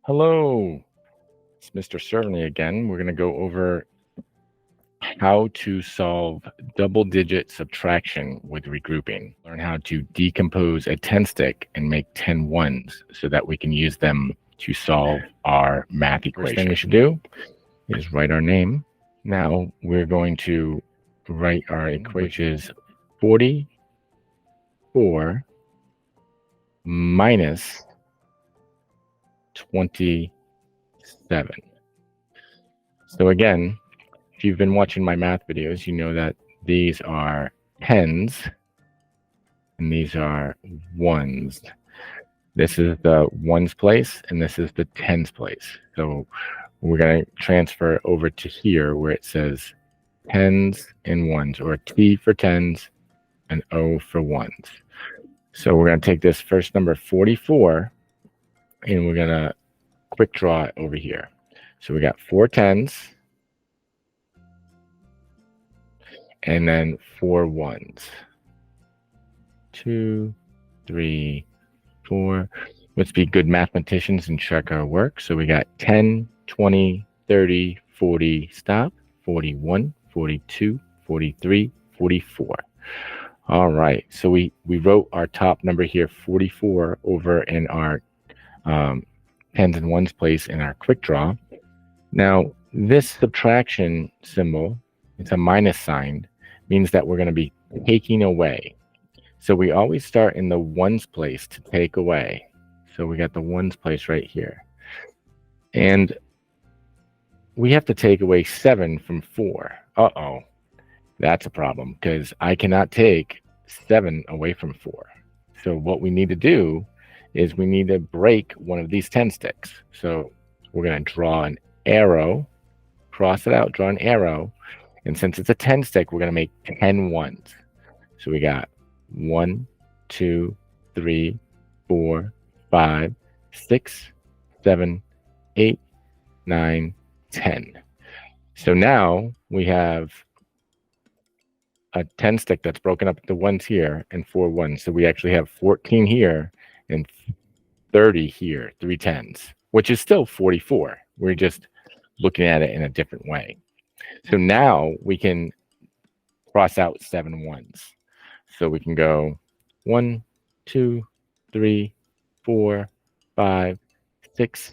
Hello, it's Mr. Cerveny again. We're going to go over how to solve double-digit subtraction with regrouping. Learn how to decompose a 10 stick and make 10 ones so that we can use them to solve our math equation. First thing we should do is write our name. Now we're going to write our equation, which is 44 minus 27. So again, if you've been watching my math videos, you know that these are tens and these are ones. This is the ones place and this is the tens place. So we're going to transfer over to here where it says tens and ones, or T for tens and O for ones. So we're going to take this first number 44 and we're going to quick draw it over here. So we got 4 tens and then 4 ones. 2, 3, 4. Let's be good mathematicians and check our work. So we got 10, 20, 30, 40, stop, 41, 42, 43, 44. All right, so we wrote our top number here, 44, over in our tens and ones place in our quick draw. Now, this subtraction symbol, it's a minus sign, means that we're going to be taking away. So we always start in the ones place to take away. So we got the ones place right here. And we have to take away 7 from 4. Uh-oh. That's a problem because I cannot take 7 away from 4. So what we need to do is we need to break one of these 10 sticks. So we're going to draw an arrow, cross it out, draw an arrow. And since it's a 10 stick, we're going to make 10 ones. So we got 1, 2, 3, 4, 5, 6, 7, 8, 9, 10. So now we have a 10 stick that's broken up into ones here and 4 ones. So we actually have 14 here and 30 here, 3 tens, which is still 44. We're just looking at it in a different way. So now we can cross out 7 ones. So we can go 1, 2, 3, 4, 5, 6,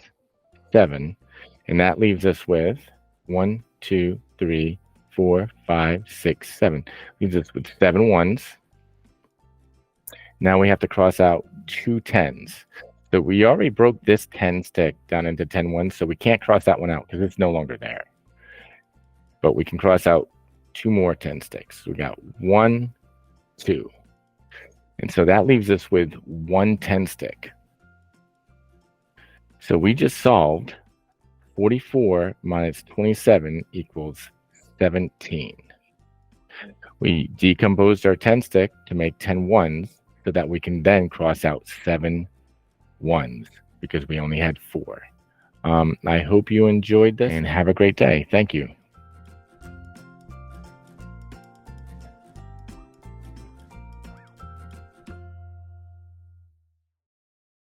7. And that leaves us with 1, 2, 3, 4, 5, 6, 7. Leaves us with 7 ones. Now we have to cross out 2 tens. So we already broke this 10 stick down into 10 ones, so we can't cross that one out because it's no longer there. But we can cross out 2 more 10 sticks. So we got 1, 2. And so that leaves us with 1 10 stick. So we just solved 44 minus 27 equals 17. We decomposed our 10 stick to make 10 ones so that we can then cross out 7 ones because we only had 4. I hope you enjoyed this and have a great day. Thank you.